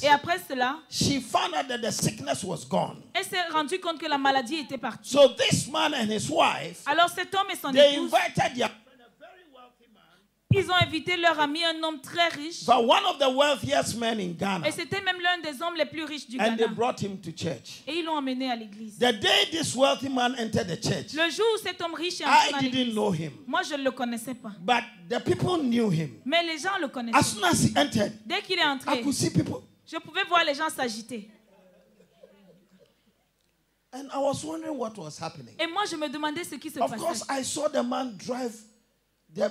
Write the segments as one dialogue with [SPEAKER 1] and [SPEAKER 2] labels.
[SPEAKER 1] Et après cela,
[SPEAKER 2] she found out that the sickness was gone.
[SPEAKER 1] elle s'est rendue compte que la maladie était partie.
[SPEAKER 2] So this man and his wife,
[SPEAKER 1] Alors cet homme et son
[SPEAKER 2] they
[SPEAKER 1] épouse,
[SPEAKER 2] invited their friend, a very wealthy man.
[SPEAKER 1] ils ont invité leur ami, un homme très riche.
[SPEAKER 2] So one of the wealthiest men in Ghana.
[SPEAKER 1] Et c'était même l'un des hommes les plus riches du
[SPEAKER 2] And they
[SPEAKER 1] Ghana.
[SPEAKER 2] brought him to church.
[SPEAKER 1] Et ils l'ont emmené à l'église.
[SPEAKER 2] The day this wealthy man entered the church,
[SPEAKER 1] Le jour où cet homme riche est entré dans
[SPEAKER 2] I didn't
[SPEAKER 1] l'église,
[SPEAKER 2] know him.
[SPEAKER 1] moi je ne le connaissais pas.
[SPEAKER 2] But the people knew him.
[SPEAKER 1] Mais les gens le
[SPEAKER 2] As
[SPEAKER 1] connaissaient.
[SPEAKER 2] soon as he entered,
[SPEAKER 1] Dès qu'il est
[SPEAKER 2] I
[SPEAKER 1] entré,
[SPEAKER 2] could see people.
[SPEAKER 1] je pouvais voir les gens s'agiter.
[SPEAKER 2] And I was wondering what was happening.
[SPEAKER 1] Et moi je me demandais ce qui se
[SPEAKER 2] Of course,
[SPEAKER 1] passait.
[SPEAKER 2] I saw the man drive the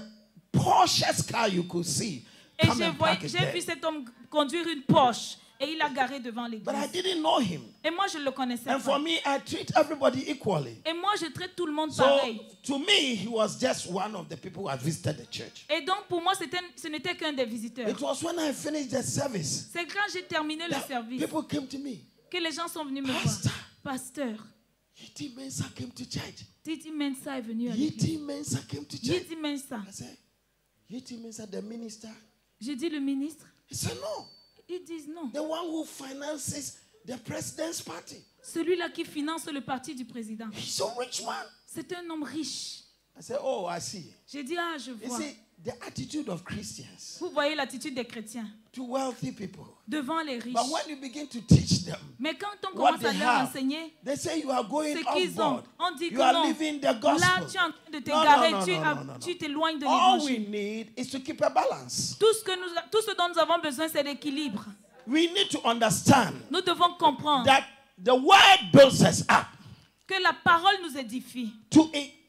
[SPEAKER 2] Porsche's car you could see.
[SPEAKER 1] Et
[SPEAKER 2] Come and park it
[SPEAKER 1] j'ai
[SPEAKER 2] there.
[SPEAKER 1] vu cet homme conduire une Porsche. Et il a garé devant
[SPEAKER 2] But I
[SPEAKER 1] l'église.
[SPEAKER 2] didn't know him.
[SPEAKER 1] Et moi je ne le connaissais
[SPEAKER 2] And for
[SPEAKER 1] pas.
[SPEAKER 2] me, I treat everybody equally.
[SPEAKER 1] Et moi je traite tout le monde
[SPEAKER 2] So
[SPEAKER 1] pareil.
[SPEAKER 2] to me, he was just one of the people who had visited the church.
[SPEAKER 1] Et donc pour moi ce n'était qu'un des visiteurs.
[SPEAKER 2] It was when I finished the service
[SPEAKER 1] C'est quand j'ai terminé le
[SPEAKER 2] that
[SPEAKER 1] service
[SPEAKER 2] people came to me.
[SPEAKER 1] que les gens sont venus me voir.
[SPEAKER 2] Pastor,
[SPEAKER 1] Pasteur,
[SPEAKER 2] Yiti Mensa came to church.
[SPEAKER 1] Titi Mensa est venu à l'église.
[SPEAKER 2] Yiti Mensa came to church.
[SPEAKER 1] Yiti Mensa.
[SPEAKER 2] I said, Yiti Mensa, the minister.
[SPEAKER 1] J'ai dit le ministre.
[SPEAKER 2] He said, no.
[SPEAKER 1] Ils disent non.
[SPEAKER 2] The one who finances the president's party.
[SPEAKER 1] Celui-là qui finance le parti du président.
[SPEAKER 2] He's a rich man.
[SPEAKER 1] C'est un homme riche.
[SPEAKER 2] I said, oh, I see.
[SPEAKER 1] J'ai dit, ah, je
[SPEAKER 2] You
[SPEAKER 1] vois.
[SPEAKER 2] see, the attitude of Christians
[SPEAKER 1] Vous voyez l'attitude des chrétiens
[SPEAKER 2] to wealthy people.
[SPEAKER 1] devant les riches.
[SPEAKER 2] But when you begin to teach them
[SPEAKER 1] Mais quand on
[SPEAKER 2] what
[SPEAKER 1] commence
[SPEAKER 2] they
[SPEAKER 1] à leur
[SPEAKER 2] have,
[SPEAKER 1] enseigner
[SPEAKER 2] they say you are going
[SPEAKER 1] ce
[SPEAKER 2] off
[SPEAKER 1] qu'ils ont,
[SPEAKER 2] board.
[SPEAKER 1] on dit que
[SPEAKER 2] You are
[SPEAKER 1] non.
[SPEAKER 2] living the
[SPEAKER 1] Là,
[SPEAKER 2] gospel.
[SPEAKER 1] tu es en train de
[SPEAKER 2] No,
[SPEAKER 1] t'égarer,
[SPEAKER 2] no, no,
[SPEAKER 1] tu
[SPEAKER 2] no, no, no, no.
[SPEAKER 1] tu t'éloignes de
[SPEAKER 2] All we
[SPEAKER 1] l'évangile.
[SPEAKER 2] need is to keep a balance.
[SPEAKER 1] Tout ce dont nous avons besoin, c'est l'équilibre.
[SPEAKER 2] We need to understand
[SPEAKER 1] Nous devons comprendre
[SPEAKER 2] that the word builds us up
[SPEAKER 1] que la parole nous édifie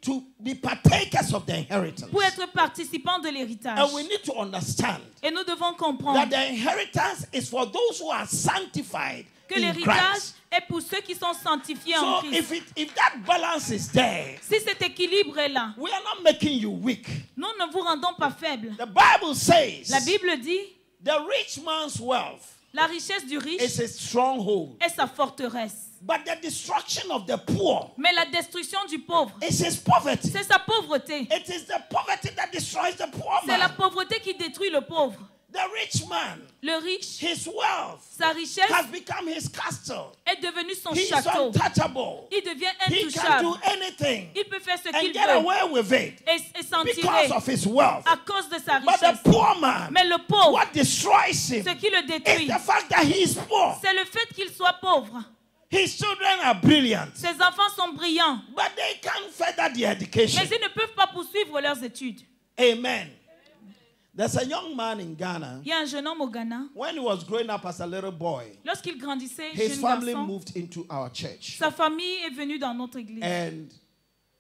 [SPEAKER 2] to be partakers of the inheritance.
[SPEAKER 1] pour être participants de l'héritage.
[SPEAKER 2] And we need to understand
[SPEAKER 1] Et nous devons
[SPEAKER 2] that
[SPEAKER 1] comprendre
[SPEAKER 2] the inheritance is for those who are sanctified
[SPEAKER 1] que
[SPEAKER 2] in
[SPEAKER 1] l'héritage
[SPEAKER 2] Christ.
[SPEAKER 1] est pour ceux qui sont sanctifiés en
[SPEAKER 2] So
[SPEAKER 1] Christ.
[SPEAKER 2] if that balance is there,
[SPEAKER 1] Si cet équilibre est là,
[SPEAKER 2] we are not making you weak.
[SPEAKER 1] nous ne vous rendons pas faibles.
[SPEAKER 2] The Bible says
[SPEAKER 1] La Bible dit,
[SPEAKER 2] the rich man's wealth
[SPEAKER 1] la richesse du riche
[SPEAKER 2] is a stronghold,
[SPEAKER 1] est sa forteresse.
[SPEAKER 2] but the destruction of the poor
[SPEAKER 1] Mais la destruction du pauvre,
[SPEAKER 2] is his poverty.
[SPEAKER 1] c'est sa pauvreté.
[SPEAKER 2] It is the poverty that destroys the poor
[SPEAKER 1] C'est la
[SPEAKER 2] man.
[SPEAKER 1] pauvreté qui détruit le pauvre.
[SPEAKER 2] The rich man,
[SPEAKER 1] Le riche,
[SPEAKER 2] his wealth
[SPEAKER 1] sa richesse
[SPEAKER 2] has become his castle.
[SPEAKER 1] est devenue son
[SPEAKER 2] He's
[SPEAKER 1] château.
[SPEAKER 2] untouchable.
[SPEAKER 1] Il devient
[SPEAKER 2] He can do
[SPEAKER 1] intouchable.
[SPEAKER 2] anything
[SPEAKER 1] Il peut faire ce
[SPEAKER 2] and
[SPEAKER 1] qu'il
[SPEAKER 2] get
[SPEAKER 1] veut
[SPEAKER 2] away with it
[SPEAKER 1] et s'en
[SPEAKER 2] because
[SPEAKER 1] tirer
[SPEAKER 2] of his wealth.
[SPEAKER 1] à cause de sa
[SPEAKER 2] But the
[SPEAKER 1] richesse.
[SPEAKER 2] poor man,
[SPEAKER 1] Mais le pauvre,
[SPEAKER 2] what destroys him
[SPEAKER 1] ce qui le
[SPEAKER 2] is
[SPEAKER 1] détruit,
[SPEAKER 2] the fact that he is poor.
[SPEAKER 1] c'est le fait qu'il soit pauvre.
[SPEAKER 2] His children are brilliant,
[SPEAKER 1] Ses enfants sont brillants,
[SPEAKER 2] but they can't further their
[SPEAKER 1] mais
[SPEAKER 2] education.
[SPEAKER 1] ils ne peuvent pas poursuivre leurs études.
[SPEAKER 2] Amen. There's a young man in Ghana.
[SPEAKER 1] Il y a un jeune homme au Ghana,
[SPEAKER 2] When he was growing up as a little boy,
[SPEAKER 1] lorsqu'il grandissait,
[SPEAKER 2] his
[SPEAKER 1] jeune
[SPEAKER 2] family
[SPEAKER 1] garçon,
[SPEAKER 2] moved into our church.
[SPEAKER 1] sa famille est venue dans notre église.
[SPEAKER 2] And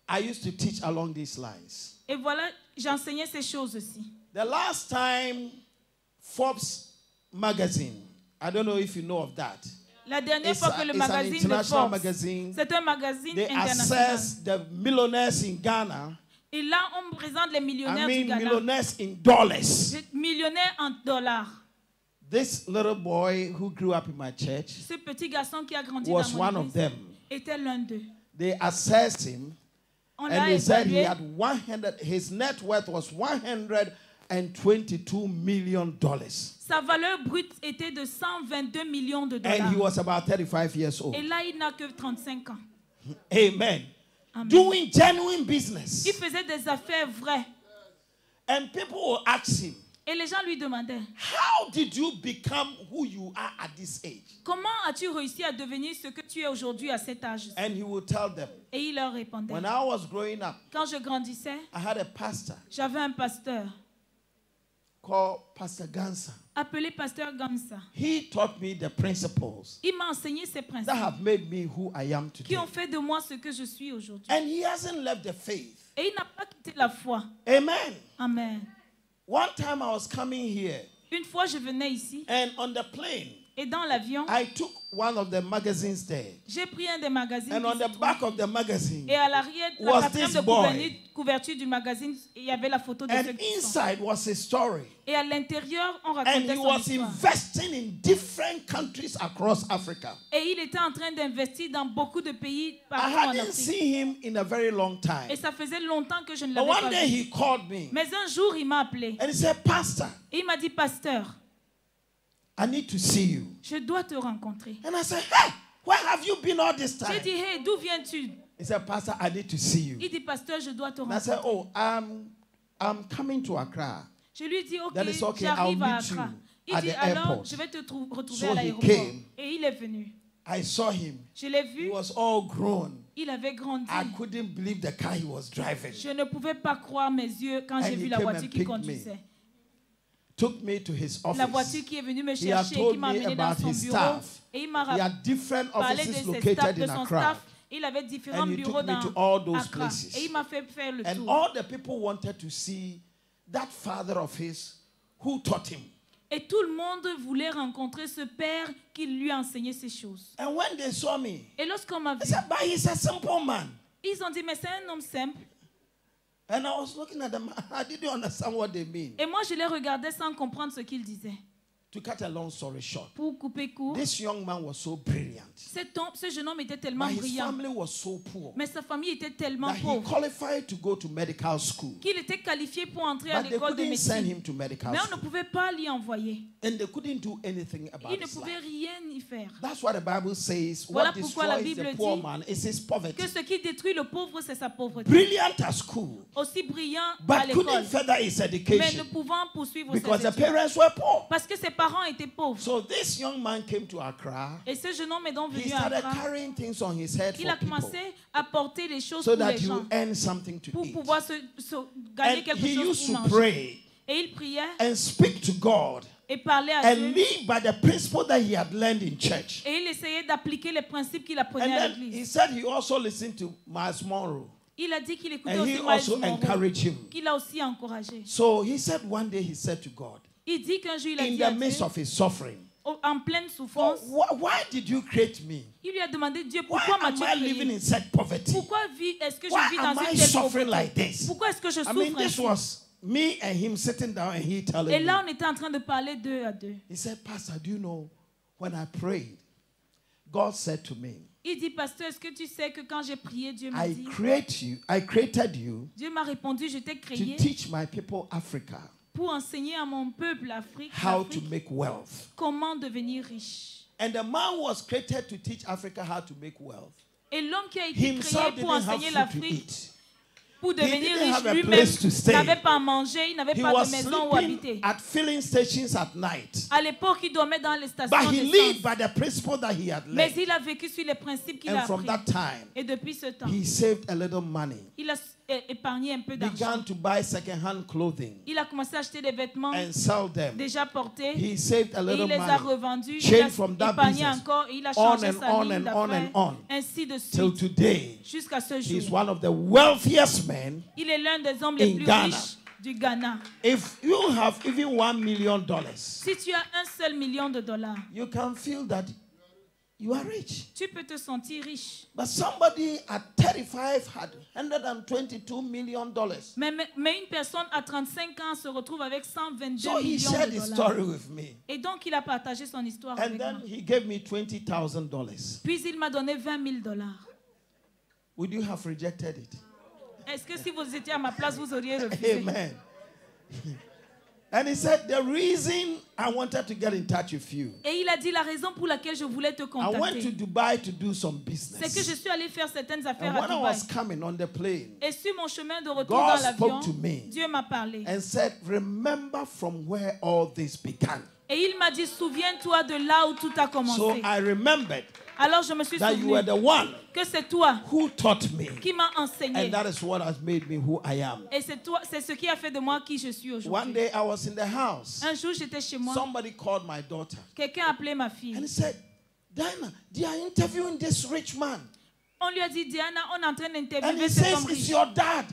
[SPEAKER 2] I used to teach along these lines.
[SPEAKER 1] Et voilà, j'enseignais ces choses aussi.
[SPEAKER 2] The last time Forbes magazine, I don't know if you know of that.
[SPEAKER 1] La dernière
[SPEAKER 2] It's,
[SPEAKER 1] fois que le
[SPEAKER 2] it's an
[SPEAKER 1] magazine de
[SPEAKER 2] international
[SPEAKER 1] Forbes,
[SPEAKER 2] magazine.
[SPEAKER 1] c'est un magazine
[SPEAKER 2] They
[SPEAKER 1] international.
[SPEAKER 2] assess the millionaires in Ghana.
[SPEAKER 1] Et là, on présente les
[SPEAKER 2] I
[SPEAKER 1] millionnaires du
[SPEAKER 2] mean
[SPEAKER 1] Ghana.
[SPEAKER 2] millionaires in dollars.
[SPEAKER 1] Millionnaires en dollars.
[SPEAKER 2] This little boy who grew up in my church
[SPEAKER 1] Ce petit garçon qui a grandi
[SPEAKER 2] was
[SPEAKER 1] dans
[SPEAKER 2] one
[SPEAKER 1] mon
[SPEAKER 2] of
[SPEAKER 1] église
[SPEAKER 2] them.
[SPEAKER 1] était l'un d'eux.
[SPEAKER 2] They assessed him
[SPEAKER 1] On
[SPEAKER 2] and
[SPEAKER 1] l'a
[SPEAKER 2] they said he
[SPEAKER 1] évalué.
[SPEAKER 2] had 100, his net worth was $122 million.
[SPEAKER 1] Sa valeur brute était de 122 millions de
[SPEAKER 2] And he
[SPEAKER 1] dollars.
[SPEAKER 2] was about 35 years old.
[SPEAKER 1] Et là, il n'a que 35 ans.
[SPEAKER 2] Amen.
[SPEAKER 1] Amen.
[SPEAKER 2] Doing genuine business.
[SPEAKER 1] Il faisait des affaires vraies.
[SPEAKER 2] And people will ask him,
[SPEAKER 1] Et les gens lui demandaient,
[SPEAKER 2] how did you become who you are at this age?
[SPEAKER 1] comment as-tu réussi à devenir ce que tu es aujourd'hui à cet âge?
[SPEAKER 2] And he will tell them,
[SPEAKER 1] Et il leur répondait,
[SPEAKER 2] when I was growing up,
[SPEAKER 1] quand je grandissais,
[SPEAKER 2] I had a pastor
[SPEAKER 1] j'avais un pasteur
[SPEAKER 2] called Pastor Gansa.
[SPEAKER 1] appelé pasteur Gamsa.
[SPEAKER 2] He taught me the principles
[SPEAKER 1] Il m'a enseigné ces principes
[SPEAKER 2] that have made me who I am
[SPEAKER 1] qui
[SPEAKER 2] today.
[SPEAKER 1] ont fait de moi ce que je suis aujourd'hui.
[SPEAKER 2] And he hasn't left the faith.
[SPEAKER 1] Et il n'a pas quitté la foi.
[SPEAKER 2] Amen.
[SPEAKER 1] Amen.
[SPEAKER 2] One time I was coming here,
[SPEAKER 1] Une fois, je venais ici
[SPEAKER 2] and on the plane,
[SPEAKER 1] et dans l'avion,
[SPEAKER 2] I took one of the magazines there.
[SPEAKER 1] j'ai pris un des magazines
[SPEAKER 2] And
[SPEAKER 1] qui
[SPEAKER 2] on
[SPEAKER 1] se
[SPEAKER 2] the
[SPEAKER 1] trouve.
[SPEAKER 2] back of the magazine,
[SPEAKER 1] Et à l'arrière, la
[SPEAKER 2] was
[SPEAKER 1] quatrième
[SPEAKER 2] this
[SPEAKER 1] de
[SPEAKER 2] boy.
[SPEAKER 1] couverture du magazine, il y avait la photo de
[SPEAKER 2] and
[SPEAKER 1] ce qui sont.
[SPEAKER 2] inside was his story.
[SPEAKER 1] Et à l'intérieur, on
[SPEAKER 2] And
[SPEAKER 1] racontait
[SPEAKER 2] he
[SPEAKER 1] son
[SPEAKER 2] was
[SPEAKER 1] histoire.
[SPEAKER 2] investing in different countries across Africa.
[SPEAKER 1] Et il était en train d'investir dans beaucoup de pays
[SPEAKER 2] I
[SPEAKER 1] partout en
[SPEAKER 2] hadn't
[SPEAKER 1] Afrique.
[SPEAKER 2] seen him in a very long time.
[SPEAKER 1] Et ça faisait longtemps que je ne
[SPEAKER 2] But
[SPEAKER 1] l'avais
[SPEAKER 2] one
[SPEAKER 1] pas
[SPEAKER 2] day
[SPEAKER 1] vu.
[SPEAKER 2] he called me
[SPEAKER 1] Mais un jour, il m'a appelé.
[SPEAKER 2] and he said, Pastor,
[SPEAKER 1] Et il m'a dit, pasteur,
[SPEAKER 2] I need to see you.
[SPEAKER 1] Je dois te rencontrer.
[SPEAKER 2] And I said, hey, where have you been all this
[SPEAKER 1] J'ai
[SPEAKER 2] time?
[SPEAKER 1] dit, hey, d'où viens-tu?
[SPEAKER 2] He said, Pastor, I need to see you.
[SPEAKER 1] Il dit, pasteur, je dois te
[SPEAKER 2] And I said,
[SPEAKER 1] rencontrer.
[SPEAKER 2] oh, I'm coming to Accra.
[SPEAKER 1] Je lui ai dit, ok,
[SPEAKER 2] That is okay,
[SPEAKER 1] j'arrive
[SPEAKER 2] I'll
[SPEAKER 1] à
[SPEAKER 2] meet you
[SPEAKER 1] Accra. Il
[SPEAKER 2] at
[SPEAKER 1] dit,
[SPEAKER 2] the
[SPEAKER 1] alors,
[SPEAKER 2] airport.
[SPEAKER 1] je vais te retrouver
[SPEAKER 2] So
[SPEAKER 1] à
[SPEAKER 2] he
[SPEAKER 1] l'aéroport.
[SPEAKER 2] came.
[SPEAKER 1] Et il est venu.
[SPEAKER 2] I saw him.
[SPEAKER 1] Je l'ai
[SPEAKER 2] He
[SPEAKER 1] vu,
[SPEAKER 2] was all grown.
[SPEAKER 1] il avait grandi.
[SPEAKER 2] I couldn't believe the car he was driving.
[SPEAKER 1] Je ne pouvais pas croire mes yeux quand
[SPEAKER 2] And
[SPEAKER 1] j'ai
[SPEAKER 2] he
[SPEAKER 1] vu la
[SPEAKER 2] came
[SPEAKER 1] voiture
[SPEAKER 2] and
[SPEAKER 1] qu'il
[SPEAKER 2] picked
[SPEAKER 1] conduisait.
[SPEAKER 2] Took me to his
[SPEAKER 1] La
[SPEAKER 2] office.
[SPEAKER 1] voiture qui est venue me
[SPEAKER 2] He had
[SPEAKER 1] chercher,
[SPEAKER 2] told
[SPEAKER 1] qui m'a
[SPEAKER 2] me
[SPEAKER 1] amené dans
[SPEAKER 2] about
[SPEAKER 1] son
[SPEAKER 2] his
[SPEAKER 1] bureau.
[SPEAKER 2] staff.
[SPEAKER 1] Et il m'a
[SPEAKER 2] He had different
[SPEAKER 1] parlé
[SPEAKER 2] offices
[SPEAKER 1] de ses staffs,
[SPEAKER 2] located
[SPEAKER 1] de
[SPEAKER 2] in
[SPEAKER 1] son
[SPEAKER 2] Accra.
[SPEAKER 1] staff. Il avait différents
[SPEAKER 2] And he
[SPEAKER 1] bureaux
[SPEAKER 2] took me
[SPEAKER 1] dans
[SPEAKER 2] to all those
[SPEAKER 1] Accra.
[SPEAKER 2] places.
[SPEAKER 1] Et il m'a fait faire le
[SPEAKER 2] And
[SPEAKER 1] tour.
[SPEAKER 2] all the people wanted to see that father of his who taught him.
[SPEAKER 1] Et tout le monde voulait rencontrer ce père qui lui a enseigné ces choses.
[SPEAKER 2] And when they saw me,
[SPEAKER 1] Et lorsqu'on m'a
[SPEAKER 2] they
[SPEAKER 1] vu,
[SPEAKER 2] said, but he's a simple man.
[SPEAKER 1] ils ont dit, mais c'est un homme simple.
[SPEAKER 2] And I was looking at them. I didn't understand what they mean.
[SPEAKER 1] Et moi, je les regardais sans comprendre ce qu'il disait.
[SPEAKER 2] To cut a long story short,
[SPEAKER 1] Pour couper court,
[SPEAKER 2] this young man was so brilliant.
[SPEAKER 1] ce jeune homme était tellement
[SPEAKER 2] But his
[SPEAKER 1] brillant.
[SPEAKER 2] family was so poor
[SPEAKER 1] Mais sa famille était tellement
[SPEAKER 2] that he
[SPEAKER 1] pauvre
[SPEAKER 2] qualified to go to medical school.
[SPEAKER 1] qu'il était qualifié pour entrer à
[SPEAKER 2] But they
[SPEAKER 1] l'école de
[SPEAKER 2] couldn't send
[SPEAKER 1] médecine.
[SPEAKER 2] him to medical
[SPEAKER 1] Mais on ne
[SPEAKER 2] school.
[SPEAKER 1] pouvait pas l'y envoyer.
[SPEAKER 2] And they couldn't do anything about
[SPEAKER 1] Il ne
[SPEAKER 2] his
[SPEAKER 1] pouvait
[SPEAKER 2] life.
[SPEAKER 1] rien y faire.
[SPEAKER 2] That's what the Bible says.
[SPEAKER 1] Voilà
[SPEAKER 2] What
[SPEAKER 1] pourquoi la
[SPEAKER 2] destroys
[SPEAKER 1] Bible
[SPEAKER 2] the poor
[SPEAKER 1] dit
[SPEAKER 2] man is his poverty.
[SPEAKER 1] Que ce qui détruit le pauvre, c'est sa pauvreté.
[SPEAKER 2] Brilliant at school,
[SPEAKER 1] Aussi brillant à
[SPEAKER 2] but
[SPEAKER 1] l'école,
[SPEAKER 2] couldn't further his
[SPEAKER 1] mais ne
[SPEAKER 2] education
[SPEAKER 1] pouvant poursuivre
[SPEAKER 2] because
[SPEAKER 1] ses
[SPEAKER 2] the
[SPEAKER 1] études.
[SPEAKER 2] parents were poor.
[SPEAKER 1] Parce que ses parents étaient pauvres.
[SPEAKER 2] So this young man came to Accra.
[SPEAKER 1] Et ce jeune homme est donc
[SPEAKER 2] He
[SPEAKER 1] venu à
[SPEAKER 2] started
[SPEAKER 1] Accra.
[SPEAKER 2] carrying things on his head
[SPEAKER 1] Il a
[SPEAKER 2] for people
[SPEAKER 1] commencé à porter des choses
[SPEAKER 2] so
[SPEAKER 1] pour les
[SPEAKER 2] that he
[SPEAKER 1] gens,
[SPEAKER 2] would earn something to
[SPEAKER 1] pour
[SPEAKER 2] eat.
[SPEAKER 1] pouvoir gagner
[SPEAKER 2] And
[SPEAKER 1] quelque
[SPEAKER 2] he
[SPEAKER 1] chose
[SPEAKER 2] used
[SPEAKER 1] pour
[SPEAKER 2] to
[SPEAKER 1] manger.
[SPEAKER 2] pray
[SPEAKER 1] Et il priait
[SPEAKER 2] and speak to God
[SPEAKER 1] et parlait à
[SPEAKER 2] and
[SPEAKER 1] Dieu.
[SPEAKER 2] live by the principle that he had learned in church.
[SPEAKER 1] Et il essayait d'appliquer les principes qu'il apprenait
[SPEAKER 2] And
[SPEAKER 1] à
[SPEAKER 2] then he
[SPEAKER 1] l'église.
[SPEAKER 2] said he also listened to Miles Monroe.
[SPEAKER 1] Il a dit qu'il écoutait
[SPEAKER 2] And
[SPEAKER 1] aussi
[SPEAKER 2] he
[SPEAKER 1] Miles
[SPEAKER 2] also
[SPEAKER 1] Monroe,
[SPEAKER 2] encouraged him.
[SPEAKER 1] qu'il a aussi encouragé.
[SPEAKER 2] So he said one day he said to God,
[SPEAKER 1] Il dit qu'un jour il a
[SPEAKER 2] in
[SPEAKER 1] dit à
[SPEAKER 2] the midst
[SPEAKER 1] Dieu,
[SPEAKER 2] of his suffering,
[SPEAKER 1] en pleine
[SPEAKER 2] "Oh,
[SPEAKER 1] souffrance,
[SPEAKER 2] why did you create me?
[SPEAKER 1] il lui a demandé, Dieu,
[SPEAKER 2] Why
[SPEAKER 1] pourquoi
[SPEAKER 2] am
[SPEAKER 1] m'as-tu
[SPEAKER 2] I living
[SPEAKER 1] créé?
[SPEAKER 2] in such poverty?
[SPEAKER 1] Pourquoi est-ce que je
[SPEAKER 2] Why
[SPEAKER 1] vis
[SPEAKER 2] am
[SPEAKER 1] dans
[SPEAKER 2] I
[SPEAKER 1] une telle
[SPEAKER 2] suffering
[SPEAKER 1] pauvreté?
[SPEAKER 2] like this?
[SPEAKER 1] Pourquoi est-ce que je
[SPEAKER 2] I mean,
[SPEAKER 1] souffre
[SPEAKER 2] this
[SPEAKER 1] ainsi?
[SPEAKER 2] was me and him sitting down and he telling
[SPEAKER 1] Et là,
[SPEAKER 2] me.
[SPEAKER 1] on était en train de parler deux à deux.
[SPEAKER 2] He said, Pastor, do you know, when I prayed, God said to me,
[SPEAKER 1] Il dit, pasteur, est-ce que tu sais que quand j'ai prié, Dieu m'a
[SPEAKER 2] I
[SPEAKER 1] dit,
[SPEAKER 2] created you
[SPEAKER 1] Dieu m'a répondu, je t'ai
[SPEAKER 2] to
[SPEAKER 1] créé
[SPEAKER 2] teach my people Africa
[SPEAKER 1] pour enseigner à mon peuple l'Afrique
[SPEAKER 2] how to make wealth.
[SPEAKER 1] comment devenir riche.
[SPEAKER 2] And the man was created to teach Africa how to make wealth.
[SPEAKER 1] Et l'homme qui a été
[SPEAKER 2] Himself
[SPEAKER 1] créé pour
[SPEAKER 2] didn't have
[SPEAKER 1] enseigner
[SPEAKER 2] food to
[SPEAKER 1] l'Afrique,
[SPEAKER 2] eat.
[SPEAKER 1] pour devenir
[SPEAKER 2] didn't have a
[SPEAKER 1] riche, lui-même
[SPEAKER 2] place to stay.
[SPEAKER 1] n'avait pas à manger, il n'avait
[SPEAKER 2] He
[SPEAKER 1] pas
[SPEAKER 2] was
[SPEAKER 1] de maison où
[SPEAKER 2] sleeping
[SPEAKER 1] habiter.
[SPEAKER 2] at filling stations at night.
[SPEAKER 1] À l'époque, il dormait dans les
[SPEAKER 2] But
[SPEAKER 1] stations
[SPEAKER 2] he lived
[SPEAKER 1] d'essence.
[SPEAKER 2] by the principle that he had
[SPEAKER 1] Mais
[SPEAKER 2] learned.
[SPEAKER 1] il a vécu sur les principes qu'il a
[SPEAKER 2] And from
[SPEAKER 1] appris.
[SPEAKER 2] that time,
[SPEAKER 1] Et depuis ce temps,
[SPEAKER 2] he saved a little money,
[SPEAKER 1] il a épargné un peu d'argent.
[SPEAKER 2] began to buy second-hand clothing
[SPEAKER 1] Il a commencé à acheter des vêtements
[SPEAKER 2] and sell them.
[SPEAKER 1] déjà portés.
[SPEAKER 2] He saved a
[SPEAKER 1] Et
[SPEAKER 2] little
[SPEAKER 1] il les a
[SPEAKER 2] money
[SPEAKER 1] revendus. Il
[SPEAKER 2] changed
[SPEAKER 1] a
[SPEAKER 2] from that
[SPEAKER 1] épargné
[SPEAKER 2] business
[SPEAKER 1] encore. Et il a
[SPEAKER 2] on
[SPEAKER 1] changé
[SPEAKER 2] and
[SPEAKER 1] sa
[SPEAKER 2] on
[SPEAKER 1] ligne
[SPEAKER 2] and on
[SPEAKER 1] d'affaires.
[SPEAKER 2] and on
[SPEAKER 1] Ainsi de
[SPEAKER 2] till
[SPEAKER 1] suite.
[SPEAKER 2] today.
[SPEAKER 1] Jusqu'à ce
[SPEAKER 2] He's
[SPEAKER 1] jour.
[SPEAKER 2] one of the wealthiest men.
[SPEAKER 1] Il est l'un des hommes les
[SPEAKER 2] in
[SPEAKER 1] plus
[SPEAKER 2] Ghana.
[SPEAKER 1] riches du Ghana.
[SPEAKER 2] If you have even $1 million,
[SPEAKER 1] Si tu as un seul million de dollars,
[SPEAKER 2] you can feel that you are rich.
[SPEAKER 1] tu peux te sentir riche.
[SPEAKER 2] But somebody at 35 had $122 million.
[SPEAKER 1] Mais une personne à 35 ans se retrouve avec 122
[SPEAKER 2] So he
[SPEAKER 1] millions
[SPEAKER 2] shared
[SPEAKER 1] de
[SPEAKER 2] his
[SPEAKER 1] dollars.
[SPEAKER 2] story with me.
[SPEAKER 1] Et donc, il a partagé son histoire
[SPEAKER 2] And
[SPEAKER 1] avec
[SPEAKER 2] then
[SPEAKER 1] moi.
[SPEAKER 2] he gave me $20,000.
[SPEAKER 1] Puis, il m'a donné 20 000 dollars.
[SPEAKER 2] Would you have rejected it?
[SPEAKER 1] Est-ce que si vous étiez à ma place, vous auriez refusé?
[SPEAKER 2] Amen. And he said, the reason I wanted to get in touch with you,
[SPEAKER 1] Et il a dit la raison pour laquelle je voulais te
[SPEAKER 2] I went to
[SPEAKER 1] contacter.
[SPEAKER 2] Dubai to do some
[SPEAKER 1] C'est que je
[SPEAKER 2] business.
[SPEAKER 1] suis allé faire certaines affaires
[SPEAKER 2] And
[SPEAKER 1] à
[SPEAKER 2] when I
[SPEAKER 1] Dubaï.
[SPEAKER 2] was coming on the plane,
[SPEAKER 1] Et sur mon chemin de retour
[SPEAKER 2] God
[SPEAKER 1] dans l'avion,
[SPEAKER 2] spoke to me
[SPEAKER 1] Dieu m'a parlé.
[SPEAKER 2] and said, remember from where all this began.
[SPEAKER 1] Et il m'a dit, souviens-toi de là où tout a
[SPEAKER 2] So
[SPEAKER 1] commencé.
[SPEAKER 2] I remembered
[SPEAKER 1] Alors je me suis
[SPEAKER 2] that you were
[SPEAKER 1] souvenu
[SPEAKER 2] the one
[SPEAKER 1] que c'est toi
[SPEAKER 2] who taught me.
[SPEAKER 1] qui m'as enseigné.
[SPEAKER 2] And that is what has made me who I am.
[SPEAKER 1] Et c'est ce qui a fait de moi qui je suis
[SPEAKER 2] One
[SPEAKER 1] aujourd'hui.
[SPEAKER 2] day I was in the house.
[SPEAKER 1] Un jour, j'étais chez moi.
[SPEAKER 2] Somebody called my daughter
[SPEAKER 1] Quelqu'un a appelé ma
[SPEAKER 2] and
[SPEAKER 1] fille.
[SPEAKER 2] he said, Diana, they are interviewing this rich man.
[SPEAKER 1] On lui a dit, Diana, on est en train
[SPEAKER 2] And
[SPEAKER 1] d'interviewer
[SPEAKER 2] he
[SPEAKER 1] cet
[SPEAKER 2] says
[SPEAKER 1] homme
[SPEAKER 2] it's
[SPEAKER 1] riche.
[SPEAKER 2] your dad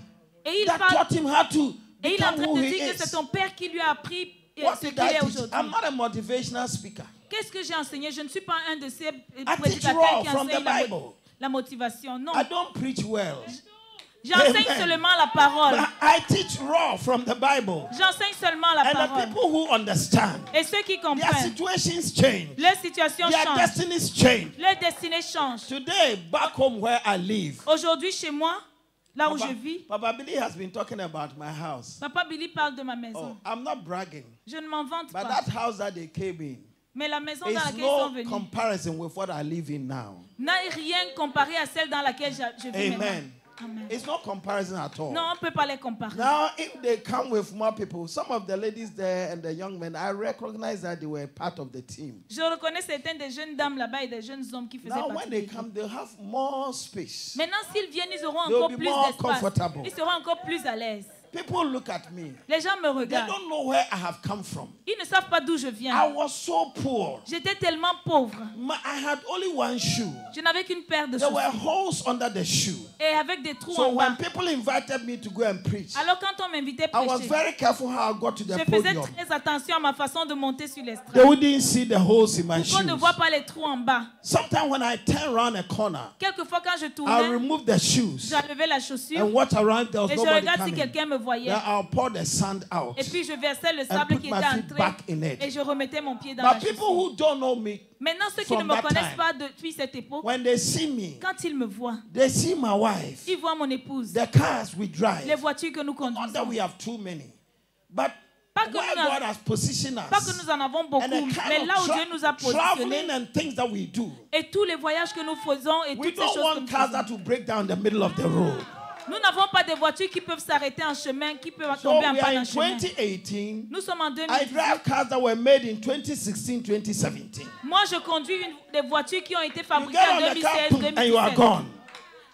[SPEAKER 1] Et il
[SPEAKER 2] that
[SPEAKER 1] parle,
[SPEAKER 2] taught him how to
[SPEAKER 1] et il est en
[SPEAKER 2] become
[SPEAKER 1] train
[SPEAKER 2] who
[SPEAKER 1] de
[SPEAKER 2] he
[SPEAKER 1] dire que c'est
[SPEAKER 2] is.
[SPEAKER 1] ton père qui lui a appris
[SPEAKER 2] What
[SPEAKER 1] ce
[SPEAKER 2] did
[SPEAKER 1] qu'il
[SPEAKER 2] I
[SPEAKER 1] est
[SPEAKER 2] teach?
[SPEAKER 1] aujourd'hui.
[SPEAKER 2] I'm not a motivational speaker.
[SPEAKER 1] Qu'est-ce que j'ai enseigné? Je ne suis pas un de ces
[SPEAKER 2] teach
[SPEAKER 1] prédicateurs
[SPEAKER 2] raw
[SPEAKER 1] qui
[SPEAKER 2] from the
[SPEAKER 1] enseignent
[SPEAKER 2] Bible.
[SPEAKER 1] la motivation. Non,
[SPEAKER 2] I don't preach well.
[SPEAKER 1] j'enseigne
[SPEAKER 2] Amen.
[SPEAKER 1] seulement la parole.
[SPEAKER 2] But I teach raw from the Bible.
[SPEAKER 1] J'enseigne seulement la
[SPEAKER 2] And the
[SPEAKER 1] parole.
[SPEAKER 2] people who understand,
[SPEAKER 1] Et ceux qui
[SPEAKER 2] their
[SPEAKER 1] comprennent,
[SPEAKER 2] situations change.
[SPEAKER 1] leur situation
[SPEAKER 2] Their
[SPEAKER 1] change,
[SPEAKER 2] destinies change.
[SPEAKER 1] leur destinée change.
[SPEAKER 2] Today, back home where I live,
[SPEAKER 1] Aujourd'hui, chez moi, là où
[SPEAKER 2] Papa,
[SPEAKER 1] je vis,
[SPEAKER 2] Papa Billy has been talking about my house.
[SPEAKER 1] Papa Billy parle de ma
[SPEAKER 2] Oh,
[SPEAKER 1] maison.
[SPEAKER 2] I'm not bragging,
[SPEAKER 1] Je ne m'en vante
[SPEAKER 2] but
[SPEAKER 1] pas.
[SPEAKER 2] that house that they came in,
[SPEAKER 1] Mais la maison dans
[SPEAKER 2] It's
[SPEAKER 1] laquelle ils sont
[SPEAKER 2] no
[SPEAKER 1] venus
[SPEAKER 2] comparison with what I live in now.
[SPEAKER 1] n'a rien comparé à celle dans laquelle je vis
[SPEAKER 2] Amen.
[SPEAKER 1] maintenant. Amen.
[SPEAKER 2] It's no comparison at all.
[SPEAKER 1] Non, on ne peut pas les comparer.
[SPEAKER 2] Now, if they come with more people, some of the ladies there and the young men, I recognize that they were part of the team.
[SPEAKER 1] Je reconnais certaines des jeunes dames là-bas et des jeunes hommes qui faisaient
[SPEAKER 2] Now,
[SPEAKER 1] partie
[SPEAKER 2] when
[SPEAKER 1] de
[SPEAKER 2] they
[SPEAKER 1] l'équipe.
[SPEAKER 2] come, they'll have more space.
[SPEAKER 1] Maintenant, s'ils viennent, ils auront
[SPEAKER 2] They'll
[SPEAKER 1] encore
[SPEAKER 2] be
[SPEAKER 1] plus
[SPEAKER 2] more
[SPEAKER 1] d'espace.
[SPEAKER 2] comfortable.
[SPEAKER 1] Ils seront encore plus à l'aise.
[SPEAKER 2] People look at me.
[SPEAKER 1] Les gens me
[SPEAKER 2] They
[SPEAKER 1] regardent.
[SPEAKER 2] don't know where I have come from.
[SPEAKER 1] Ils ne savent pas d'où je
[SPEAKER 2] I
[SPEAKER 1] viens.
[SPEAKER 2] was so poor.
[SPEAKER 1] J'étais tellement pauvre.
[SPEAKER 2] I had only one shoe.
[SPEAKER 1] Je n'avais qu'une paire de
[SPEAKER 2] There were
[SPEAKER 1] chaussures.
[SPEAKER 2] holes under the shoe.
[SPEAKER 1] Et avec des trous
[SPEAKER 2] So
[SPEAKER 1] en
[SPEAKER 2] when
[SPEAKER 1] bas.
[SPEAKER 2] people invited me to go and preach,
[SPEAKER 1] Alors quand on m'invitait
[SPEAKER 2] I was
[SPEAKER 1] prêcher,
[SPEAKER 2] very careful how I got to the
[SPEAKER 1] je faisais
[SPEAKER 2] podium.
[SPEAKER 1] très attention à ma façon de monter sur
[SPEAKER 2] They
[SPEAKER 1] l'estrade.
[SPEAKER 2] wouldn't see the holes in my
[SPEAKER 1] Pour qu'on ne
[SPEAKER 2] shoes.
[SPEAKER 1] voit pas les trous en bas.
[SPEAKER 2] Sometimes when I turn around a corner,
[SPEAKER 1] Quelquefois quand je
[SPEAKER 2] I'll
[SPEAKER 1] tournais,
[SPEAKER 2] remove the shoes
[SPEAKER 1] j'enlevais la chaussure
[SPEAKER 2] and watch around. There was
[SPEAKER 1] et je
[SPEAKER 2] nobody
[SPEAKER 1] regarde si
[SPEAKER 2] coming.
[SPEAKER 1] quelqu'un me voyait.
[SPEAKER 2] Then I'll pour the sand out
[SPEAKER 1] Et puis je versais le
[SPEAKER 2] and
[SPEAKER 1] sable
[SPEAKER 2] put
[SPEAKER 1] qui
[SPEAKER 2] my
[SPEAKER 1] était
[SPEAKER 2] feet
[SPEAKER 1] entré
[SPEAKER 2] back in
[SPEAKER 1] et
[SPEAKER 2] it.
[SPEAKER 1] je remettais mon pied dans
[SPEAKER 2] But
[SPEAKER 1] la
[SPEAKER 2] people
[SPEAKER 1] chaussure.
[SPEAKER 2] who don't know me,
[SPEAKER 1] Maintenant, ceux qui ne
[SPEAKER 2] from
[SPEAKER 1] me
[SPEAKER 2] that
[SPEAKER 1] connaissent
[SPEAKER 2] time,
[SPEAKER 1] pas depuis cette époque,
[SPEAKER 2] when they see me,
[SPEAKER 1] quand ils me voient,
[SPEAKER 2] they see my wife,
[SPEAKER 1] ils voient mon épouse,
[SPEAKER 2] the cars we
[SPEAKER 1] les
[SPEAKER 2] drive.
[SPEAKER 1] voitures que nous
[SPEAKER 2] Not that
[SPEAKER 1] conduisons.
[SPEAKER 2] we have too many, but
[SPEAKER 1] Pas que,
[SPEAKER 2] where
[SPEAKER 1] nous,
[SPEAKER 2] God has positioned
[SPEAKER 1] pas que
[SPEAKER 2] us
[SPEAKER 1] nous en avons beaucoup,
[SPEAKER 2] and the
[SPEAKER 1] mais
[SPEAKER 2] kind
[SPEAKER 1] là où
[SPEAKER 2] of
[SPEAKER 1] Dieu nous a
[SPEAKER 2] traveling
[SPEAKER 1] positionnés
[SPEAKER 2] and things that we do,
[SPEAKER 1] et tous les voyages que nous faisons et
[SPEAKER 2] we
[SPEAKER 1] toutes ces
[SPEAKER 2] don't
[SPEAKER 1] choses que
[SPEAKER 2] want
[SPEAKER 1] nous
[SPEAKER 2] cars
[SPEAKER 1] faisons.
[SPEAKER 2] that will break down in the middle of the road.
[SPEAKER 1] Nous n'avons pas des voitures qui peuvent s'arrêter en chemin, qui peuvent
[SPEAKER 2] So
[SPEAKER 1] tomber en
[SPEAKER 2] we are
[SPEAKER 1] panne
[SPEAKER 2] in
[SPEAKER 1] en chemin.
[SPEAKER 2] 2018.
[SPEAKER 1] Nous sommes en
[SPEAKER 2] I
[SPEAKER 1] 2018.
[SPEAKER 2] drive cars that were made in 2016, 2017.
[SPEAKER 1] Moi, je conduis des voitures qui ont été
[SPEAKER 2] You
[SPEAKER 1] fabriquées
[SPEAKER 2] get
[SPEAKER 1] en
[SPEAKER 2] on the car,
[SPEAKER 1] 2016,
[SPEAKER 2] boom, and you are
[SPEAKER 1] 2017.
[SPEAKER 2] gone.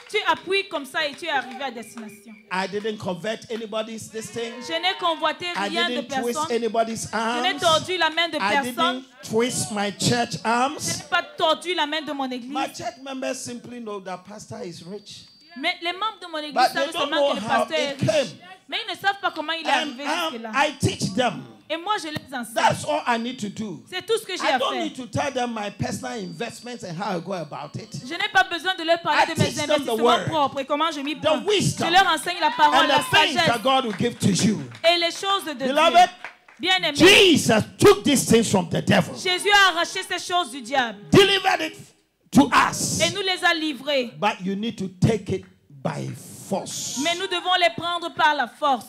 [SPEAKER 1] Tu appuies comme ça et tu es arrivé à destination.
[SPEAKER 2] I didn't convert anybody's this thing.
[SPEAKER 1] Je n'ai convoité
[SPEAKER 2] I
[SPEAKER 1] rien de
[SPEAKER 2] didn't twist
[SPEAKER 1] personne.
[SPEAKER 2] anybody's
[SPEAKER 1] Je n'ai
[SPEAKER 2] arms.
[SPEAKER 1] tordu la main de
[SPEAKER 2] I
[SPEAKER 1] personne.
[SPEAKER 2] didn't twist my church
[SPEAKER 1] Je
[SPEAKER 2] arms.
[SPEAKER 1] n'ai pas tordu la main de mon église.
[SPEAKER 2] My church members simply know that pastor is rich.
[SPEAKER 1] Mais les membres de mon église
[SPEAKER 2] But they
[SPEAKER 1] savent
[SPEAKER 2] don't
[SPEAKER 1] seulement
[SPEAKER 2] know
[SPEAKER 1] que le
[SPEAKER 2] how
[SPEAKER 1] pasteur est
[SPEAKER 2] it
[SPEAKER 1] riche.
[SPEAKER 2] came.
[SPEAKER 1] Mais ils ne savent pas comment il est
[SPEAKER 2] And
[SPEAKER 1] arrivé jusque-là.
[SPEAKER 2] I teach them.
[SPEAKER 1] Et moi, je les enseigne.
[SPEAKER 2] That's all I need to do.
[SPEAKER 1] C'est tout ce que j'ai
[SPEAKER 2] I
[SPEAKER 1] à
[SPEAKER 2] don't
[SPEAKER 1] faire.
[SPEAKER 2] need to tell them my personal investments and how I go about it.
[SPEAKER 1] Je n'ai pas besoin de leur
[SPEAKER 2] I
[SPEAKER 1] parler de mes
[SPEAKER 2] teach them the
[SPEAKER 1] investissements
[SPEAKER 2] word,
[SPEAKER 1] propres et comment je m'y prends.
[SPEAKER 2] the wisdom,
[SPEAKER 1] Je leur enseigne la parole,
[SPEAKER 2] And
[SPEAKER 1] la
[SPEAKER 2] the things
[SPEAKER 1] sagesse
[SPEAKER 2] that God will give to you.
[SPEAKER 1] et les choses de
[SPEAKER 2] Beloved,
[SPEAKER 1] Dieu. Bien-aimé,
[SPEAKER 2] Jesus took these things from the devil,
[SPEAKER 1] Jésus a arraché ces choses du diable
[SPEAKER 2] delivered it to us.
[SPEAKER 1] et nous les a livrées.
[SPEAKER 2] But you need to take it by force.
[SPEAKER 1] Mais nous devons les prendre par la force.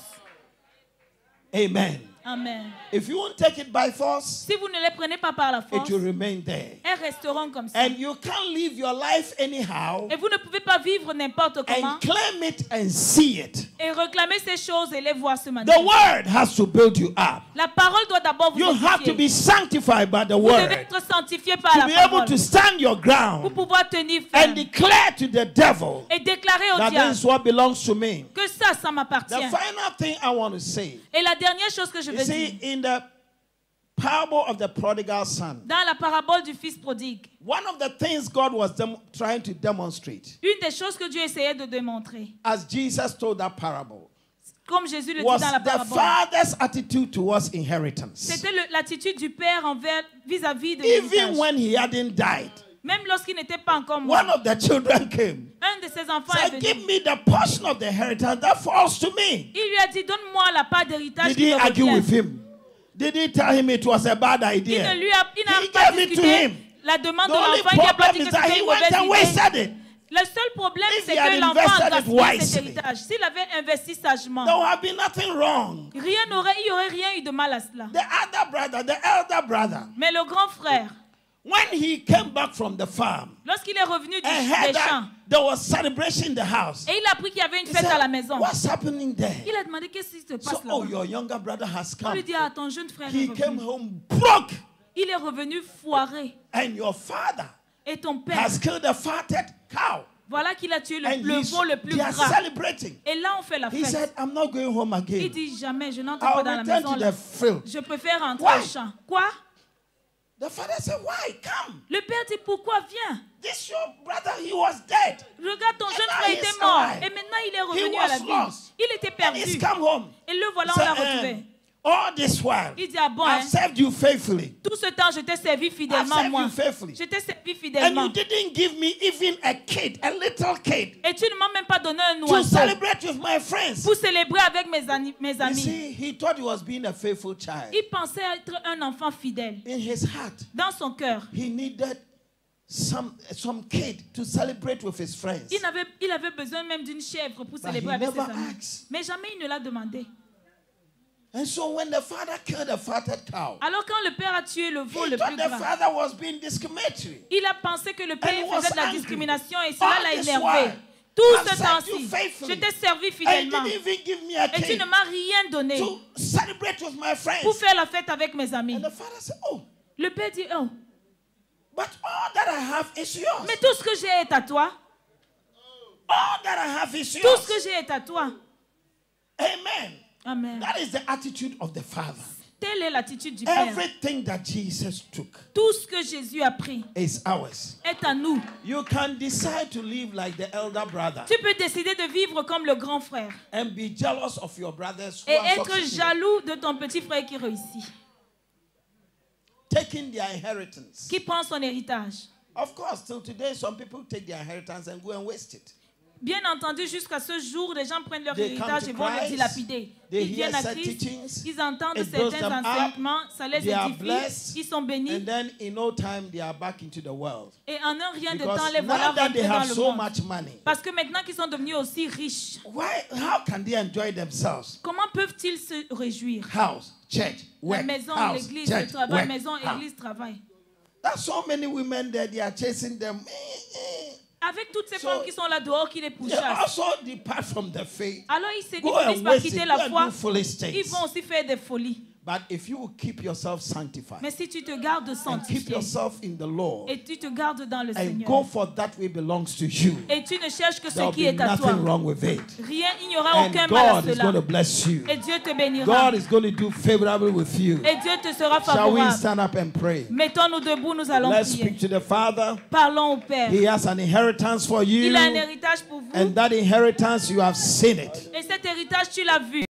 [SPEAKER 2] Amen.
[SPEAKER 1] Amen.
[SPEAKER 2] If you won't take it by force,
[SPEAKER 1] Si vous ne les prenez pas par la
[SPEAKER 2] it
[SPEAKER 1] force,
[SPEAKER 2] will remain there.
[SPEAKER 1] elles resteront comme ça.
[SPEAKER 2] And you can't live your life anyhow
[SPEAKER 1] Et vous ne pouvez pas vivre n'importe comment
[SPEAKER 2] and claim it and see it.
[SPEAKER 1] et réclamer ces choses et les voir se
[SPEAKER 2] The
[SPEAKER 1] manifester.
[SPEAKER 2] word has to build you up.
[SPEAKER 1] La parole doit d'abord vous
[SPEAKER 2] You have to
[SPEAKER 1] édifier.
[SPEAKER 2] be sanctified by the
[SPEAKER 1] Vous devez
[SPEAKER 2] word
[SPEAKER 1] être sanctifié par
[SPEAKER 2] to
[SPEAKER 1] la
[SPEAKER 2] be able
[SPEAKER 1] parole
[SPEAKER 2] to stand your
[SPEAKER 1] pour
[SPEAKER 2] ground
[SPEAKER 1] pouvoir tenir
[SPEAKER 2] and
[SPEAKER 1] ferme
[SPEAKER 2] declare to the devil
[SPEAKER 1] et déclarer au
[SPEAKER 2] that
[SPEAKER 1] diable
[SPEAKER 2] this is what belongs to me.
[SPEAKER 1] que ça
[SPEAKER 2] The
[SPEAKER 1] m'appartient.
[SPEAKER 2] final thing I want to say,
[SPEAKER 1] Et la dernière chose que je
[SPEAKER 2] you
[SPEAKER 1] veux
[SPEAKER 2] see,
[SPEAKER 1] dire,
[SPEAKER 2] in the parable of the prodigal son,
[SPEAKER 1] dans la parabole du fils prodigue,
[SPEAKER 2] one of the things God was trying to demonstrate
[SPEAKER 1] une des choses que Dieu essayait de démontrer,
[SPEAKER 2] as Jesus told that parable
[SPEAKER 1] comme Jésus le dit
[SPEAKER 2] was
[SPEAKER 1] dans la
[SPEAKER 2] the
[SPEAKER 1] parabole,
[SPEAKER 2] father's attitude towards inheritance.
[SPEAKER 1] c'était l'attitude du père envers vis-à-vis de
[SPEAKER 2] Even
[SPEAKER 1] l'héritage.
[SPEAKER 2] when he hadn't died,
[SPEAKER 1] Même lorsqu'il n'était pas encore mort,
[SPEAKER 2] one of the children came.
[SPEAKER 1] un de ses enfants est
[SPEAKER 2] Said,
[SPEAKER 1] venu.
[SPEAKER 2] give me the portion of the inheritance that falls to me.
[SPEAKER 1] Il lui a dit, donne-moi la part d'héritage
[SPEAKER 2] Did
[SPEAKER 1] qui
[SPEAKER 2] he
[SPEAKER 1] me
[SPEAKER 2] argue with
[SPEAKER 1] revient.
[SPEAKER 2] him? Did he tell him it was a bad
[SPEAKER 1] Il
[SPEAKER 2] idea?
[SPEAKER 1] n'a
[SPEAKER 2] He
[SPEAKER 1] pas
[SPEAKER 2] gave it to
[SPEAKER 1] discuté
[SPEAKER 2] him.
[SPEAKER 1] la demande
[SPEAKER 2] The
[SPEAKER 1] de
[SPEAKER 2] only
[SPEAKER 1] l'enfant. Il n'a pas
[SPEAKER 2] problem
[SPEAKER 1] dit que
[SPEAKER 2] is that
[SPEAKER 1] c'était
[SPEAKER 2] he
[SPEAKER 1] une
[SPEAKER 2] went and
[SPEAKER 1] mauvaise idée.
[SPEAKER 2] wasted it.
[SPEAKER 1] Le seul problème,
[SPEAKER 2] If
[SPEAKER 1] c'est
[SPEAKER 2] he had
[SPEAKER 1] que l'enfant a
[SPEAKER 2] invested it
[SPEAKER 1] gaspillé cet
[SPEAKER 2] wisely,
[SPEAKER 1] héritage. S'il avait investi sagement,
[SPEAKER 2] There would have been nothing wrong.
[SPEAKER 1] il n'y aurait rien eu de mal à cela.
[SPEAKER 2] The other brother, the elder brother,
[SPEAKER 1] Mais le grand frère,
[SPEAKER 2] when he came back from the farm
[SPEAKER 1] lorsqu'il est revenu
[SPEAKER 2] and heard
[SPEAKER 1] des
[SPEAKER 2] that
[SPEAKER 1] champs,
[SPEAKER 2] there was celebration in the house,
[SPEAKER 1] et il a appris qu'il y avait une
[SPEAKER 2] he
[SPEAKER 1] fête à la
[SPEAKER 2] said,
[SPEAKER 1] maison,
[SPEAKER 2] what's happening there?
[SPEAKER 1] il a demandé qu'est-ce qui se
[SPEAKER 2] So,
[SPEAKER 1] passe
[SPEAKER 2] oh,
[SPEAKER 1] là-bas.
[SPEAKER 2] your younger brother has
[SPEAKER 1] On lui
[SPEAKER 2] come.
[SPEAKER 1] dit, ah, ton jeune frère est
[SPEAKER 2] He came
[SPEAKER 1] revenu.
[SPEAKER 2] home broke,
[SPEAKER 1] Il est revenu foiré.
[SPEAKER 2] and your father
[SPEAKER 1] Et ton père,
[SPEAKER 2] has killed a fatted cow.
[SPEAKER 1] voilà qu'il a tué
[SPEAKER 2] And
[SPEAKER 1] le veau le plus
[SPEAKER 2] they are
[SPEAKER 1] gras.
[SPEAKER 2] celebrating.
[SPEAKER 1] Et là, on fait la
[SPEAKER 2] He
[SPEAKER 1] fête.
[SPEAKER 2] said, I'm not going home
[SPEAKER 1] Il
[SPEAKER 2] again.
[SPEAKER 1] dit, jamais, je n'entre pas
[SPEAKER 2] I'll
[SPEAKER 1] dans la
[SPEAKER 2] return
[SPEAKER 1] maison
[SPEAKER 2] to
[SPEAKER 1] là.
[SPEAKER 2] the field.
[SPEAKER 1] Je préfère rentrer
[SPEAKER 2] Why?
[SPEAKER 1] au champ. Quoi?
[SPEAKER 2] The father said, why? Come.
[SPEAKER 1] Le père dit, pourquoi viens?
[SPEAKER 2] This your brother, he was dead.
[SPEAKER 1] Regarde, ton jeune
[SPEAKER 2] now
[SPEAKER 1] frère
[SPEAKER 2] he's
[SPEAKER 1] était mort.
[SPEAKER 2] alive.
[SPEAKER 1] Et maintenant, il est
[SPEAKER 2] He
[SPEAKER 1] revenu
[SPEAKER 2] was
[SPEAKER 1] à la vie.
[SPEAKER 2] lost.
[SPEAKER 1] Il était
[SPEAKER 2] And he's
[SPEAKER 1] perdu.
[SPEAKER 2] come home.
[SPEAKER 1] Et le voilà, on
[SPEAKER 2] So,
[SPEAKER 1] l'a retrouvé.
[SPEAKER 2] all this while,
[SPEAKER 1] Il dit, ah bon,
[SPEAKER 2] I've
[SPEAKER 1] hein?
[SPEAKER 2] served you faithfully.
[SPEAKER 1] Tout ce temps, je t'ai servi
[SPEAKER 2] I've
[SPEAKER 1] fidèlement,
[SPEAKER 2] served
[SPEAKER 1] moi.
[SPEAKER 2] you faithfully.
[SPEAKER 1] Je t'ai servi
[SPEAKER 2] And
[SPEAKER 1] fidèlement.
[SPEAKER 2] you didn't give me even a kid, a little kid,
[SPEAKER 1] Et tu ne m'as même pas donné un
[SPEAKER 2] to
[SPEAKER 1] oiseau
[SPEAKER 2] celebrate with my friends.
[SPEAKER 1] pour célébrer avec mes
[SPEAKER 2] You
[SPEAKER 1] amis.
[SPEAKER 2] see, he thought he was being a faithful child.
[SPEAKER 1] Il pensait être un enfant fidèle.
[SPEAKER 2] In his heart,
[SPEAKER 1] Dans son cœur,
[SPEAKER 2] he needed some kid to celebrate with his friends.
[SPEAKER 1] il avait besoin même d'une chèvre pour
[SPEAKER 2] But he
[SPEAKER 1] célébrer avec ses
[SPEAKER 2] never
[SPEAKER 1] amis.
[SPEAKER 2] asked.
[SPEAKER 1] Mais jamais il ne l'a demandé.
[SPEAKER 2] And so when the father killed the fattest cow,
[SPEAKER 1] Alors quand le père a tué le veau
[SPEAKER 2] he
[SPEAKER 1] le
[SPEAKER 2] thought
[SPEAKER 1] plus
[SPEAKER 2] the
[SPEAKER 1] gras,
[SPEAKER 2] father was being discriminatory.
[SPEAKER 1] il a pensé que le père
[SPEAKER 2] And he was
[SPEAKER 1] faisait de la
[SPEAKER 2] angry.
[SPEAKER 1] discrimination et cela
[SPEAKER 2] All
[SPEAKER 1] l'a
[SPEAKER 2] this
[SPEAKER 1] énervé.
[SPEAKER 2] while,
[SPEAKER 1] Tout
[SPEAKER 2] I've
[SPEAKER 1] ce
[SPEAKER 2] served you
[SPEAKER 1] temps-ci,
[SPEAKER 2] faithfully.
[SPEAKER 1] je t'ai servi
[SPEAKER 2] And you
[SPEAKER 1] fidèlement
[SPEAKER 2] didn't even give me a
[SPEAKER 1] et tu
[SPEAKER 2] cake
[SPEAKER 1] ne m'as rien donné
[SPEAKER 2] to celebrate with my friends.
[SPEAKER 1] pour faire la fête avec mes amis.
[SPEAKER 2] And the father said, oh,
[SPEAKER 1] Le père dit, oh,
[SPEAKER 2] but all that I have is yours.
[SPEAKER 1] mais tout ce que j'ai est à toi.
[SPEAKER 2] All that I have is
[SPEAKER 1] Tout
[SPEAKER 2] yours.
[SPEAKER 1] ce que j'ai est à toi.
[SPEAKER 2] Amen.
[SPEAKER 1] Amen.
[SPEAKER 2] That is the attitude of the father.
[SPEAKER 1] Telle est l'attitude du Père.
[SPEAKER 2] Everything that Jesus took
[SPEAKER 1] Tout ce que Jésus a pris
[SPEAKER 2] is ours.
[SPEAKER 1] est à nous.
[SPEAKER 2] You can decide to live like the elder brother
[SPEAKER 1] Tu peux décider de vivre comme le grand frère
[SPEAKER 2] and be jealous of your brothers who
[SPEAKER 1] et
[SPEAKER 2] are
[SPEAKER 1] être
[SPEAKER 2] succeeding,
[SPEAKER 1] jaloux de ton petit frère qui réussit,
[SPEAKER 2] taking their inheritance.
[SPEAKER 1] qui prend son héritage.
[SPEAKER 2] Of course, till today, some people take their inheritance and go and waste it.
[SPEAKER 1] Bien entendu, jusqu'à ce jour, les gens prennent leur
[SPEAKER 2] They come
[SPEAKER 1] héritage
[SPEAKER 2] to
[SPEAKER 1] et vont le
[SPEAKER 2] Christ,
[SPEAKER 1] dilapider.
[SPEAKER 2] they
[SPEAKER 1] Ils viennent à
[SPEAKER 2] hear
[SPEAKER 1] Christ,
[SPEAKER 2] teachings,
[SPEAKER 1] ils entendent
[SPEAKER 2] it builds
[SPEAKER 1] certains
[SPEAKER 2] them up,
[SPEAKER 1] enseignements, ça les
[SPEAKER 2] they are
[SPEAKER 1] édifie,
[SPEAKER 2] blessed,
[SPEAKER 1] ils sont bénis,
[SPEAKER 2] and then in no time they are back into the world.
[SPEAKER 1] et en un rien de
[SPEAKER 2] Because
[SPEAKER 1] temps, les voilà
[SPEAKER 2] now that they
[SPEAKER 1] rentrés dans
[SPEAKER 2] have
[SPEAKER 1] le
[SPEAKER 2] so
[SPEAKER 1] monde.
[SPEAKER 2] much money,
[SPEAKER 1] Parce que maintenant qu'ils sont devenus aussi riches,
[SPEAKER 2] how can they enjoy themselves?
[SPEAKER 1] comment peuvent-ils se réjouir?
[SPEAKER 2] House, church,
[SPEAKER 1] La
[SPEAKER 2] work,
[SPEAKER 1] maison,
[SPEAKER 2] house,
[SPEAKER 1] l'église, le
[SPEAKER 2] church,
[SPEAKER 1] travail,
[SPEAKER 2] work,
[SPEAKER 1] maison,
[SPEAKER 2] house.
[SPEAKER 1] église, travail.
[SPEAKER 2] There's so many women there, they are chasing them.
[SPEAKER 1] Avec toutes ces
[SPEAKER 2] So,
[SPEAKER 1] femmes qui sont là dehors, qui les
[SPEAKER 2] They
[SPEAKER 1] pourchassent.
[SPEAKER 2] also depart from the faith.
[SPEAKER 1] Alors ils se
[SPEAKER 2] Go
[SPEAKER 1] finissent
[SPEAKER 2] and
[SPEAKER 1] par
[SPEAKER 2] waste
[SPEAKER 1] quitter
[SPEAKER 2] it.
[SPEAKER 1] la
[SPEAKER 2] Go and
[SPEAKER 1] foi.
[SPEAKER 2] do foolish
[SPEAKER 1] Ils
[SPEAKER 2] things.
[SPEAKER 1] vont aussi faire des folies.
[SPEAKER 2] But if you will keep yourself sanctified
[SPEAKER 1] Mais si tu te gardes
[SPEAKER 2] and keep
[SPEAKER 1] sanctifié
[SPEAKER 2] yourself in the Lord
[SPEAKER 1] et tu te gardes dans le
[SPEAKER 2] and
[SPEAKER 1] Seigneur
[SPEAKER 2] go for that which belongs to you,
[SPEAKER 1] et tu ne cherches que ce
[SPEAKER 2] there will
[SPEAKER 1] qui
[SPEAKER 2] be
[SPEAKER 1] est à toi,
[SPEAKER 2] nothing wrong with it.
[SPEAKER 1] rien, il n'y aura
[SPEAKER 2] And
[SPEAKER 1] aucun mal à
[SPEAKER 2] God is going to
[SPEAKER 1] cela.
[SPEAKER 2] bless you.
[SPEAKER 1] Et Dieu te bénira.
[SPEAKER 2] God is going to do favorable with you.
[SPEAKER 1] Et Dieu te sera
[SPEAKER 2] Shall we
[SPEAKER 1] favorable.
[SPEAKER 2] stand up and pray?
[SPEAKER 1] Mettons-nous debout, nous allons
[SPEAKER 2] Let's
[SPEAKER 1] prier.
[SPEAKER 2] speak to the Father.
[SPEAKER 1] Parlons au Père.
[SPEAKER 2] He has an inheritance for you.
[SPEAKER 1] Il a un héritage pour vous.
[SPEAKER 2] And that inheritance, you have seen it.
[SPEAKER 1] Et cet héritage, tu l'as vu.